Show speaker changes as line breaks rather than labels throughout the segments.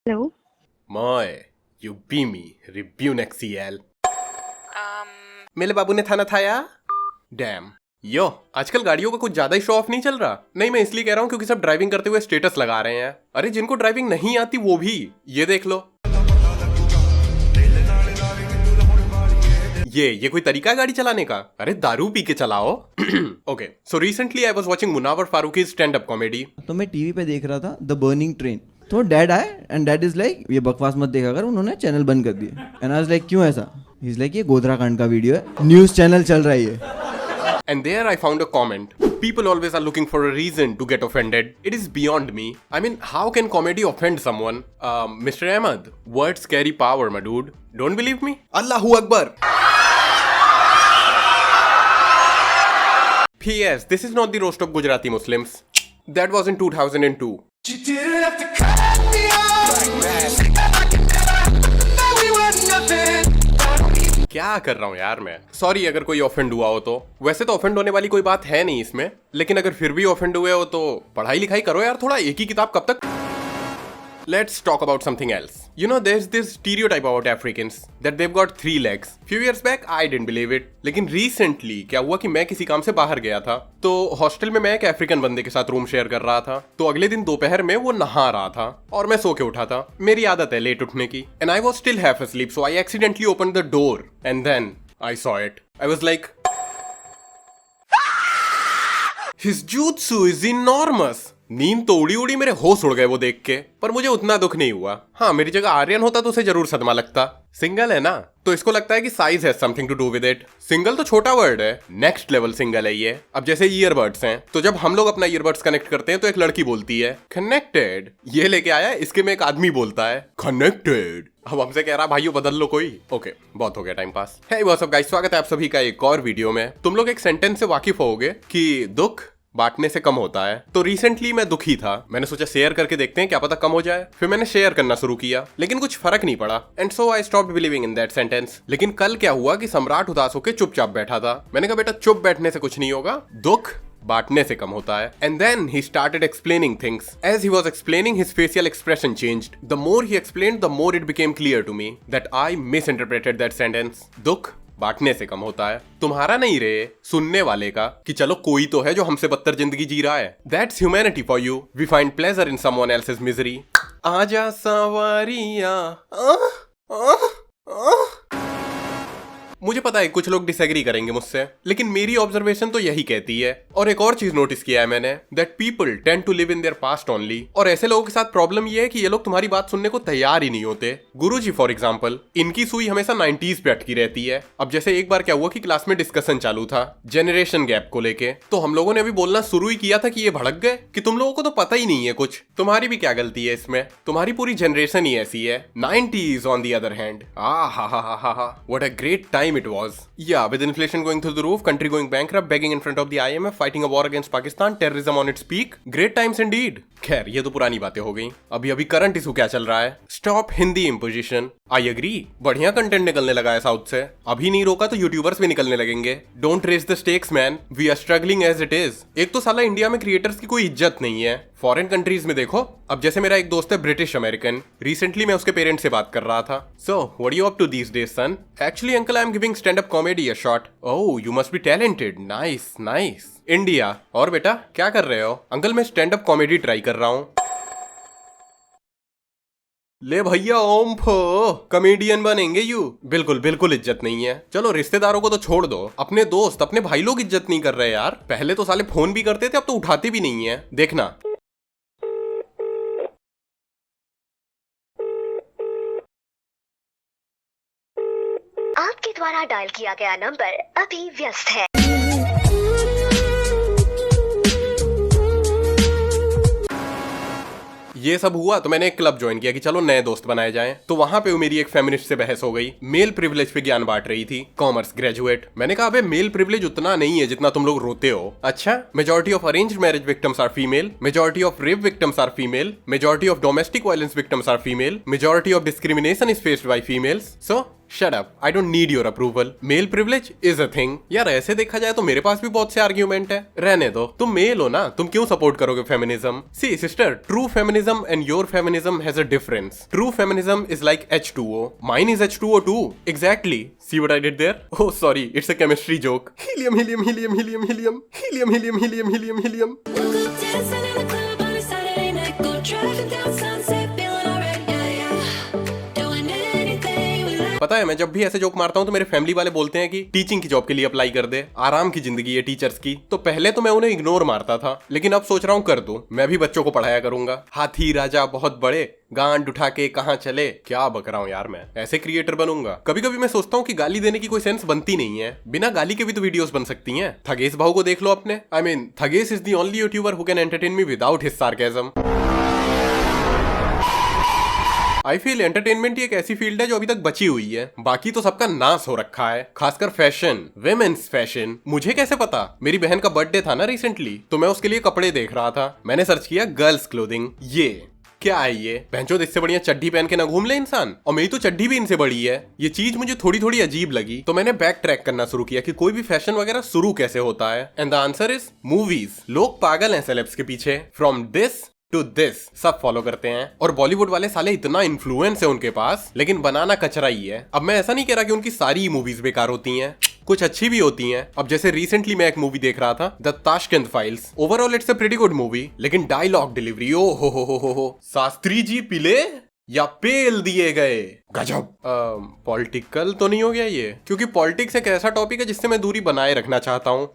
Hello.
Moi, you beamy, Rebune XCL. मेरे बाबू ने थाना थाया। डैम यो, आजकल गाड़ियों का कुछ ज्यादा ही शो ऑफ नहीं चल रहा। नहीं, मैं इसलिए कह रहा हूँ क्योंकि सब ड्राइविंग करते हुए स्टेटस लगा रहे हैं। अरे जिनको ड्राइविंग नहीं आती वो भी ये देख लो। ये कोई तरीका है गाड़ी चलाने का? अरे दारू पी के चलाओ। Okay, so recently I was watching Munawar Faruqui stand up comedy.
तो मैं टीवी पे देख रहा था द बर्निंग ट्रेन। तो डैड आए एंड डैड इज लाइक ये बकवास मत देखा कर, उन्होंने चैनल बंद कर दिया। एंड आई वाज लाइक क्यों ऐसा? ही इज लाइक ये गोधरा कांड का वीडियो है, न्यूज़ चैनल चल रहा है ये।
And there I found a comment. People always are looking for a reason to get offended. It is beyond me. I mean, how can comedy offend someone? Mr. Ahmed, words carry power, my dude. Don't believe me? Allahu Akbar! P.S. This is not the roast of Gujarati Muslims. That was in 2002.
You didn't have to cut me off like that. I can never we were nothing.
क्या कर रहा हूँ यार मैं? Sorry अगर कोई offend हुआ हो तो। वैसे तो ऑफेंड होने वाली कोई बात है नहीं इसमें, लेकिन अगर फिर भी ऑफेंड हुए हो तो पढ़ाई लिखाई करो यार थोड़ा। एक ही किताब कब तक? Let's talk about something else. You know, there's this stereotype about Africans that they've got 3 legs. Few years back, I didn't believe it. लेकिन recently क्या हुआ कि मैं किसी काम से बाहर गया था, तो हॉस्टल में मैं एक अफ्रीकन बंदे के साथ रूम शेयर कर रहा था। तो अगले दिन दोपहर में वो नहा रहा था और मैं सो के उठा था। मेरी आदत है लेट उठने की। And I was still half asleep, so I accidentally opened the door and then I saw it. I was like, His jutsu is enormous. नींद तो उड़ी उड़ी मेरे होश उड़ गए वो देख के, पर मुझे उतना दुख नहीं हुआ। हाँ, मेरी जगह आर्यन होता तो उसे जरूर सदमा लगता। सिंगल है ना, तो इसको लगता है कि size has something to do with it. Single तो छोटा वर्ड है, नेक्स्ट लेवल सिंगल है ये। अब जैसे ईयरबड्स हैं, तो जब हम लोग अपना ईयरबड्स कनेक्ट करते हैं तो एक लड़की बोलती है कनेक्टेड। ये लेके आया, इसके में एक आदमी बोलता है कनेक्टेड। अब हमसे कह रहा भाइयों बदल लो कोई। ओके, बहुत हो गया time pass. Hey what's up guys, स्वागत है आप सभी का एक और वीडियो में। तुम लोग एक सेंटेंस से वाकिफ होगे कि दुख बांटने से कम होता है। तो रिसेंटली मैं दुखी था, मैंने सोचा शेयर करके देखते हैं क्या पता कम हो जाए। फिर मैंने शेयर करना शुरू किया, लेकिन कुछ फर्क नहीं पड़ा। And so I stopped believing in that sentence. लेकिन कल क्या हुआ कि सम्राट उदास होकर चुपचाप बैठा था। मैंने कहा बेटा चुप बैठने से कुछ नहीं होगा, दुख बांटने से कम होता है। And then he started explaining things. As he was explaining his facial expression changed. The more he explained the more it became clear to me that I misinterpreted that sentence. दुख बांटने से कम होता है, तुम्हारा नहीं रे, सुनने वाले का, कि चलो कोई तो है जो हमसे बदतर जिंदगी जी रहा है। That's humanity for you. We find pleasure in someone else's misery. आजा सवारिया। मुझे पता है कुछ लोग डिसएग्री करेंगे मुझसे, लेकिन मेरी ऑब्जर्वेशन तो यही कहती है। और एक और चीज नोटिस किया है मैंने, that people tend to live in their past only. और ऐसे लोगों के साथ प्रॉब्लम ये है कि ये लोग तुम्हारी बात सुनने को तैयार ही नहीं होते। गुरुजी फॉर एग्जांपल, इनकी सुई हमेशा 90s पे अटकी रहती है। अब जैसे एक बार क्या हुआ कि क्लास में डिस्कशन चालू था जनरेशन गैप को लेके, तो हम लोगों ने अभी बोलना शुरू ही किया था कि ये भड़क गए कि तुम लोगों को तो पता ही नहीं है कुछ। तुम्हारी भी क्या गलती है इसमें? तुम्हारी पूरी जनरेशन ही ऐसी है। 90s on the other hand, what a great time it was. Yeah, with inflation going through the roof, country going bankrupt, begging in front of the IMF, fighting a war against Pakistan, terrorism on its peak. Great times indeed. खैर, ये तो पुरानी बातें हो गई। अभी current issue क्या चल रहा है? Stop Hindi imposition. I agree, बढ़िया कंटेंट निकलने लगा है साउथ से। अभी नहीं रोका तो यूट्यूबर्स भी निकलने लगेंगे। Don't raise the stakes man, we are struggling as it is. एक तो साला इंडिया में क्रिएटर्स की कोई इज्जत नहीं है। फॉरेन कंट्रीज में देखो, अब जैसे मेरा एक दोस्त है ब्रिटिश अमेरिकन, रिसेंटली मैं उसके पेरेंट्स से बात कर रहा था। So what are you up to these days son? Actually uncle I am giving stand up comedy a shot. Oh, you must be talented. Nice nice. India, और बेटा क्या कर रहे हो? अंकल मैं स्टैंड अप कॉमेडी ट्राई कर रहा हूँ। ले भैया ओम फो, कॉमेडियन बनेंगे यू। बिल्कुल बिल्कुल इज्जत नहीं है। चलो रिश्तेदारों को तो छोड़ दो, अपने दोस्त अपने भाई लोग इज्जत नहीं कर रहे यार। पहले तो साले फोन भी करते थे, अब तो उठाते भी नहीं है। देखना।
आपके द्वारा डायल किया गया नंबर अभी व्यस्त है।
ये सब हुआ तो मैंने एक क्लब ज्वाइन किया कि चलो नए दोस्त बनाए जाएं। तो वहां पे मेरी एक फेमिनिस्ट से बहस हो गई। मेल प्रिविलेज पे ज्ञान बांट रही थी, कॉमर्स ग्रेजुएट। मैंने कहा अबे मेल प्रिविलेज उतना नहीं है जितना तुम लोग रोते हो। अच्छा, majority of arranged marriage victims are female, majority of rape victims are female, majority of domestic violence victims are female, majority of discrimination is faced by females. So shut up, I don't need your approval. Male privilege is a thing. यार ऐसे देखा जाए तो मेरे पास भी बहुत से argument है। रहने दो, तुम मेल हो ना, तुम क्यों सपोर्ट करोगे feminism? See sister, true feminism and your feminism has a difference. True feminism is like H2O, mine is H2O too. Exactly. See what I did there? Oh sorry, it's a chemistry joke. Helium, helium, helium, helium, helium, helium, helium, helium, helium, helium.
Woke up dancing in the club on a Saturday night. Go driving down Sunset, feeling alright, yeah, yeah. Doing anything we like.
पता है मैं जब भी ऐसे joke मारता हूँ तो मेरे फैमिली वाले बोलते हैं कि टीचिंग की जॉब के लिए अप्लाई कर दे, आराम की जिंदगी है टीचर्स की। तो पहले तो मैं उन्हें इग्नोर मारता था, लेकिन अब सोच रहा हूँ कर दूं, मैं भी बच्चों को पढ़ाया करूंगा। हाथी राजा बहुत बड़े, गांड उठा के कहाँ चले। क्या बक रहा हूँ यार, मैं ऐसे क्रिएटर बनूंगा। कभी कभी मैं सोचता हूँ कि गाली देने की कोई सेंस बनती नहीं है, बिना गाली के भी तो वीडियोस बन सकती हैं। थगेश भाऊ को देख लो अपने। I mean Thagesh is the only YouTuber who can entertain me without his sarcasm. I feel entertainment एक ऐसी फील्ड है जो अभी तक बची हुई है, बाकी तो सबका नाश हो रखा है, खासकर फैशन, विमेन्स फैशन। मुझे कैसे पता? मेरी बहन का बर्थडे था ना रिसेंटली, तो मैं उसके लिए कपड़े देख रहा था। मैंने सर्च किया गर्ल्स क्लोथिंग। ये क्या है? ये भैंचोद, इससे बढ़िया चड्डी पहन के ना घूम ले इंसान। और मेरी तो चड्डी भी इनसे बड़ी है। ये चीज मुझे थोड़ी थोड़ी अजीब लगी, तो मैंने बैक ट्रैक करना शुरू किया कि कोई भी फैशन वगैरह शुरू कैसे होता है। And the answer is movies. लोग पागल हैं सेलेब्स के पीछे। फ्रॉम दिस टू दिस सब फॉलो करते हैं। और बॉलीवुड वाले साले इतना इन्फ्लुएंस है उनके पास, लेकिन बनाना कचरा ही है। अब मैं ऐसा नहीं कह रहा कि उनकी सारी मूवीज बेकार होती हैं, कुछ अच्छी भी होती हैं। अब जैसे रिसेंटली मैं एक मूवी देख रहा था, the Tashkent files. Overall it's a pretty good movie, लेकिन डायलॉग डिलीवरी ओ हो, शास्त्री जी पिले या पेल दिए गए, गजब। पॉलिटिकल तो नहीं हो गया ये? क्योंकि पॉलिटिक्स एक ऐसा टॉपिक है जिससे मैं दूरी बनाए रखना चाहता हूँ।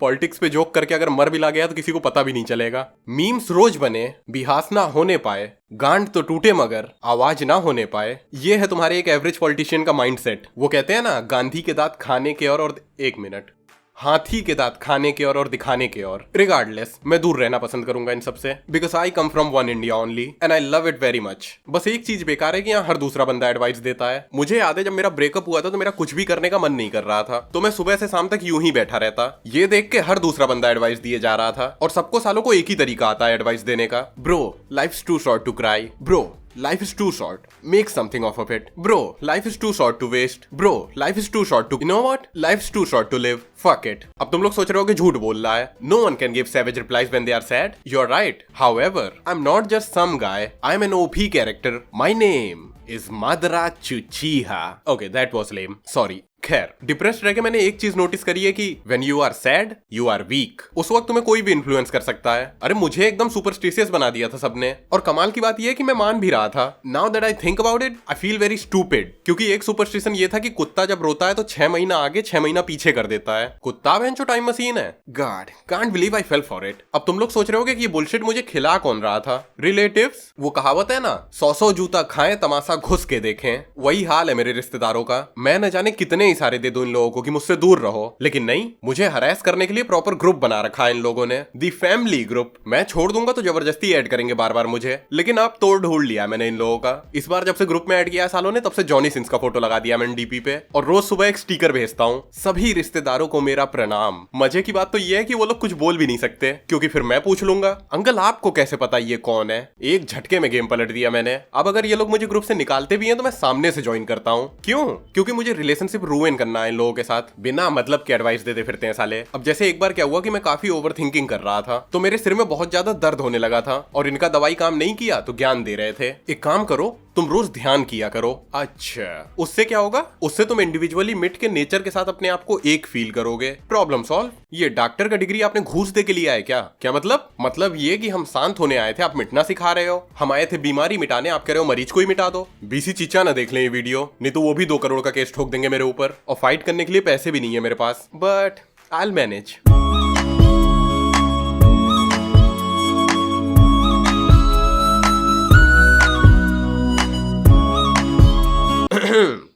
पॉलिटिक्स पे जोक करके अगर मर भी ला गया तो किसी को पता भी नहीं चलेगा। मीम्स रोज बने, बिहास ना होने पाए, गांड तो टूटे मगर आवाज ना होने पाए। ये है तुम्हारे एक एवरेज पॉलिटिशियन का माइंडसेट। वो कहते हैं ना, गांधी के दांत खाने के और एक मिनट, हाथी के दांत खाने के और दिखाने के और। रिगार्डलेस, मैं दूर रहना पसंद करूंगा इन सबसे, because I come from one India only and I love it very much. बस एक चीज बेकार है कि यहाँ हर दूसरा बंदा एडवाइस देता है। मुझे याद है जब मेरा ब्रेकअप हुआ था तो मेरा कुछ भी करने का मन नहीं कर रहा था, तो मैं सुबह से शाम तक यूं ही बैठा रहता। ये देख के हर दूसरा बंदा एडवाइस दिए जा रहा था, और सबको सालों को एक ही तरीका आता है एडवाइस देने का। Bro, life's too short to cry. Bro, life is too short. Make something off of it. Bro, life is too short to waste. Bro, life is too short to... You know what? Life's too short to live. Fuck it. अब तुम लोग सोच रहे हो कि झूठ बोल रहा है. No one can give savage replies when they are sad. You're right. However, I'm not just some guy. I'm an OP character. My name is Madara Uchiha. Okay, that was lame. Sorry. खैर, depressed रह के मैंने एक चीज notice करी है कि when you are sad you are weak. उस वक्त तुम्हें कोई भी इन्फ्लुएंस कर सकता है। अरे मुझे एकदम सुपरस्टिशियस बना दिया था सबने, और कमाल की बात यह है कि मैं मान भी रहा था। Now that I think about it, I feel very stupid. क्योंकि एक सुपरस्टिशन ये था कि कुत्ता जब रोता है तो 6 महीना आगे 6 महीना पीछे कर देता है। कुत्ता भैंचो टाइम मशीन है। God, can't believe I fail for it. अब तुम लोग सोच रहे होगे कि ये बुलशिट मुझे खिला कौन रहा था? रिलेटिव्स। वो कहावत है ना, 100 जूता खाएं तमाशा घुस के देखें। वही हाल है मेरे रिश्तेदारों का। मैं न जाने कितने इशारे दे दूं इन लोगों को कि मुझसे दूर रहो, लेकिन नहीं, मुझे हरास करने के लिए प्रॉपर ग्रुप बना रखा है इन लोगों ने, दी फैमिली ग्रुप। मैं छोड़ दूंगा तो जबरदस्ती ऐड करेंगे बार बार मुझे, लेकिन अब तोड़ ढूंढ लिया मैंने इन लोगों का। इस बार जब से ग्रुप में ऐड किया सालों ने, तब से जॉनी सिंस का फोटो लगा दिया मैंने डीपी पे, और रोज सुबह एक स्टिकर भेजता हूँ, सभी रिश्तेदारों को मेरा प्रणाम। मजे की बात तो ये है कि वो लोग कुछ बोल भी नहीं सकते, क्योंकि फिर मैं पूछ लूंगा, अंकल आपको कैसे पता ये कौन है? एक झटके में गेम पलट दिया मैंने। अब अगर ये लोग मुझे ग्रुप से निकालते भी हैं तो मैं सामने से ज्वाइन करता हूँ। क्यों? क्योंकि मुझे रिलेशनशिप रूइन करना है इन लोगों के साथ। बिना मतलब के एडवाइस देते फिरते हैं साले। अब जैसे एक बार क्या हुआ कि मैं काफी ओवर थिंकिंग कर रहा था, तो मेरे सिर में बहुत ज्यादा दर्द होने लगा था, और इनका दवाई काम नहीं किया तो ज्ञान दे रहे थे, एक काम करो तुम रोज ध्यान किया करो। अच्छा, उससे क्या होगा? उससे तुम इंडिविजुअली मिट के नेचर के साथ अपने आप को एक फील करोगे। Problem solve. ये डॉक्टर का डिग्री आपने घूस दे के लिया है क्या? क्या मतलब? मतलब ये कि हम शांत होने आए थे, आप मिटना सिखा रहे हो। हम आए थे बीमारी मिटाने, आप कह रहे हो मरीज को ही मिटा दो। बीसी चीचा ना देख लें ये वीडियो, नहीं तो वो भी 2 करोड़ का केस ठोक देंगे मेरे ऊपर, और फाइट करने के लिए पैसे भी नहीं है मेरे पास, बट आई विल मैनेज।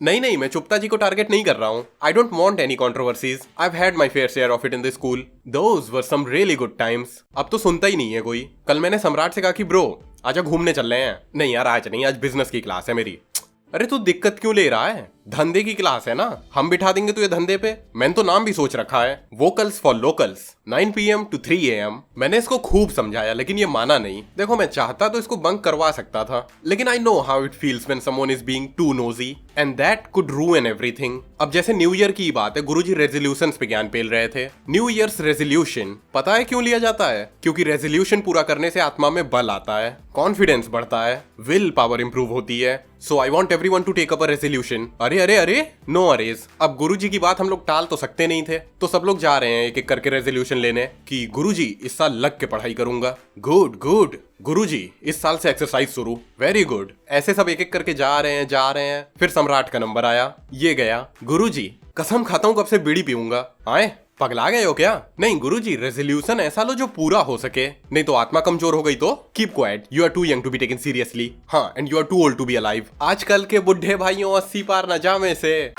नहीं, मैं चुप्ता जी को टारगेट नहीं कर रहा हूँ। I don't want any controversies. I had my fair share of it in the school. Those were some really good times. अब तो सुनता ही नहीं है कोई। कल मैंने सम्राट से कहा कि ब्रो आजा घूमने चल रहे हैं। नहीं यार आज नहीं, आज बिजनेस की क्लास है मेरी। अरे तू दिक्कत क्यों ले रहा है? धंधे की क्लास है ना, हम बिठा देंगे तुझे धंधे पे। मैंने तो नाम भी सोच रखा है, vocals for locals, 9 PM to 3 AM। मैंने इसको खूब समझाया लेकिन ये माना नहीं। देखो मैं चाहता तो इसको बंक करवा सकता था, लेकिन I know how it feels when someone is being too nosy and that could ruin everything. अब जैसे न्यू ईयर की बात है, गुरुजी रेजोल्यूशंस पे ज्ञान पेल रहे थे। न्यू ईयर्स रेजोल्यूशन पता है क्यों लिया जाता है? क्योंकि रेजोल्यूशन पूरा करने से आत्मा में बल आता है, कॉन्फिडेंस बढ़ता है, विल पावर इंप्रूव होती है। So I want everyone to take up a resolution. अरे अरे अरे, नो अरेज। अब गुरुजी की बात हम लोग टाल तो सकते नहीं थे, तो सब लोग जा रहे हैं एक एक करके रेजोल्यूशन लेने कि गुरुजी इस साल लग के पढ़ाई करूंगा। Good good. गुरुजी इस साल से एक्सरसाइज शुरू। Very good. ऐसे सब एक एक करके जा रहे हैं। फिर सम्राट का नंबर आया, ये गया। गुरुजी कसम खाता हूं कब से बीड़ी पीऊंगा। आए पगला गए हो क्या? नहीं गुरुजी, रेजोल्यूशन ऐसा लो जो पूरा हो सके, नहीं तो आत्मा कमजोर हो गई तो। Keep quiet, you are too young to be taken seriously. हाँ, and you are too old to be alive. आजकल के बुढ़े भाइयों 80 पार न जामे से।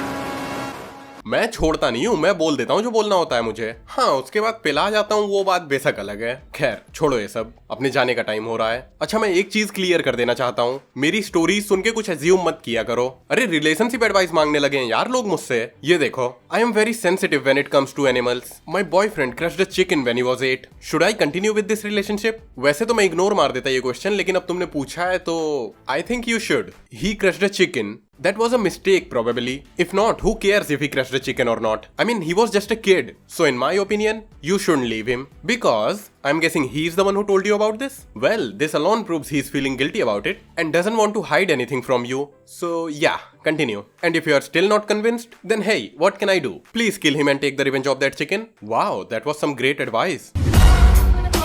मैं छोड़ता नहीं हूँ, मैं बोल देता हूँ जो बोलना होता है मुझे। हाँ, उसके बाद पिला जाता हूँ, वो बात बेशक अलग है। खैर छोड़ो ये सब, अपने जाने का टाइम हो रहा है। अच्छा, मैं एक चीज क्लियर कर देना चाहता हूँ, मेरी स्टोरी सुन के कुछ एज्यूम मत किया करो। अरे रिलेशनशिप एडवाइस मांगने लगे हैं यार लोग मुझसे। ये देखो, I am very sensitive when it comes to animals. My boyfriend crushed a chicken when he was 8। Should I continue with this relationship? वैसे तो मैं इग्नोर मार देता ये क्वेश्चन, लेकिन अब तुमने पूछा है तो I think you should. He crushed a chicken. That was a mistake probably. If not, who cares if he crushed a chicken or not? I mean, he was just a kid. So in my opinion, you shouldn't leave him. Because I'm guessing he's the one who told you about this? Well, this alone proves he's feeling guilty about it and doesn't want to hide anything from you. So yeah, continue. And if you are still not convinced, then hey, what can I do? Please kill him and take the revenge of that chicken. Wow, that was some great advice.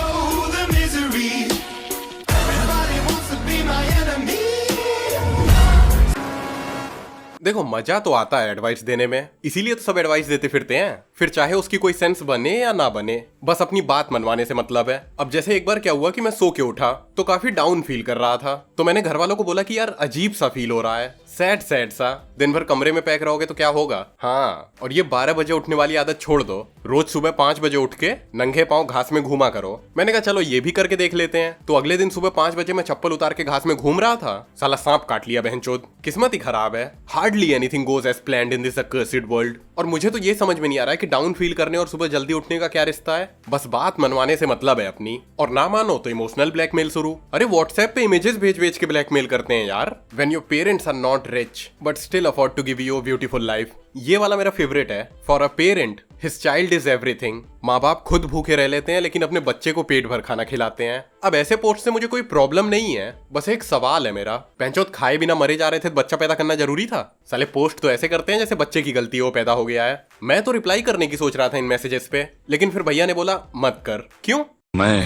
Oh, the misery. Everybody wants to be my enemy.
देखो मजा तो आता है advice देने में, इसीलिए तो सब एडवाइस देते फिरते हैं। फिर चाहे उसकी कोई सेंस बने या ना बने, बस अपनी बात मनवाने से मतलब है। अब जैसे एक बार क्या हुआ कि मैं सो के उठा तो काफी डाउन फील कर रहा था, तो मैंने घर वालों को बोला कि यार अजीब सा फील हो रहा है, सैड सैड सा। दिन भर कमरे में पैक रहोगे तो क्या होगा। हाँ, और ये 12 बजे उठने वाली आदत छोड़ दो, रोज सुबह 5 बजे उठ के नंगे पांव घास में घूमा करो। मैंने कहा चलो ये भी करके देख लेते हैं। तो अगले दिन सुबह 5 बजे मैं चप्पल उतार के घास में घूम रहा था, साला सांप काट लिया बहनचोद। किस्मत ही खराब है। Hardly anything goes as planned in this accursed world. और मुझे तो ये समझ में नहीं आ रहा है कि डाउन फील करने और सुबह जल्दी उठने का क्या रिश्ता है। बस बात मनवाने से मतलब है अपनी, और ना मानो तो इमोशनल ब्लैकमेल शुरू। अरे व्हाट्सएप पे इमेजेस भेज के ब्लैकमेल करते हैं यार। When your parents are not rich but still afford to give you a beautiful life. ये वाला मेरा फेवरेट है। For a parent his child is everything. माँ बाप खुद भूखे रह लेते हैं लेकिन अपने बच्चे को पेट भर खाना खिलाते हैं। अब ऐसे पोस्ट से मुझे कोई प्रॉब्लम नहीं है, बस एक सवाल है मेरा, पैंचोत खाए बिना मरे जा रहे थे, बच्चा पैदा करना जरूरी था? साले पोस्ट तो ऐसे करते हैं जैसे बच्चे की गलती हो पैदा हो गया है। मैं तो रिप्लाई करने की सोच रहा था इन मैसेजेस पे, लेकिन फिर भैया ने बोला मत कर। क्यों?
मैं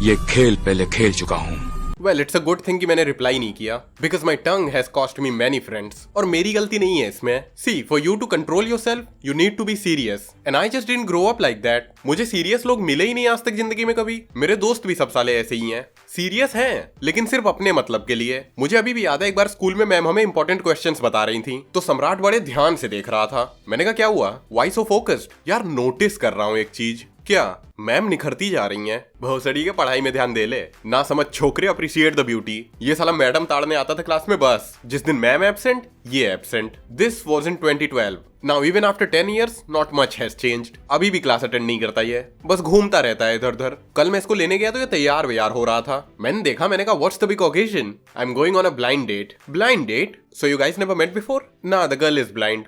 ये खेल पहले खेल चुका हूँ।
Well it's a good thing कि मैंने रिप्लाई नहीं किया, because my tongue has cost me many friends. और मेरी गलती नहीं है इसमें। See, for you to control yourself you need to be serious, and I just didn't grow up like that. मुझे सीरियस लोग मिले ही नहीं आज तक जिंदगी में कभी। मेरे दोस्त भी सब साले ऐसे ही हैं, सीरियस हैं लेकिन सिर्फ अपने मतलब के लिए। मुझे अभी भी याद है एक बार स्कूल में मैम हमें इंपॉर्टेंट क्वेश्चंस बता रही थी, तो सम्राट बड़े ध्यान से देख रहा था। मैंने कहा क्या हुआ? Why so focused? यार नोटिस कर रहा हूँ एक चीज। क्या? मैम निखरती जा रही हैं। भोसड़ी के पढ़ाई में ध्यान दे ले, ना समझ छोकरे अप्रिशिएट द ब्यूटी। ये साला मैडम ताड़ने आता था क्लास में, बस जिस दिन मैम एब्सेंट ये absent. This was in 2012। Now even after 10 years not much has changed. अभी भी क्लास अटेंड नहीं करता ये, बस घूमता रहता है इधर उधर। कल मैं इसको लेने गया तो ये तैयार व्यार हो रहा था। मैंने देखा, मैंने कहा what's the big occasion? I am going on a blind date. Blind date? So you guys never met before? ना, द गर्ल इज ब्लाइंड।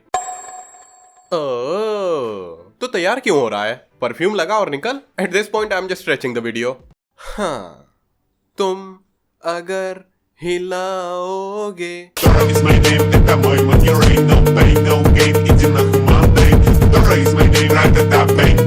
तो तैयार क्यों हो रहा है? परफ्यूम लगा और निकल। At this point I am just stretching the video. हाँ, तुम अगर हिलाओगे।
It's my name, neta boy, man, you ain't no pain, no gain, it's in a human day. Don't raise my name, right at that pain.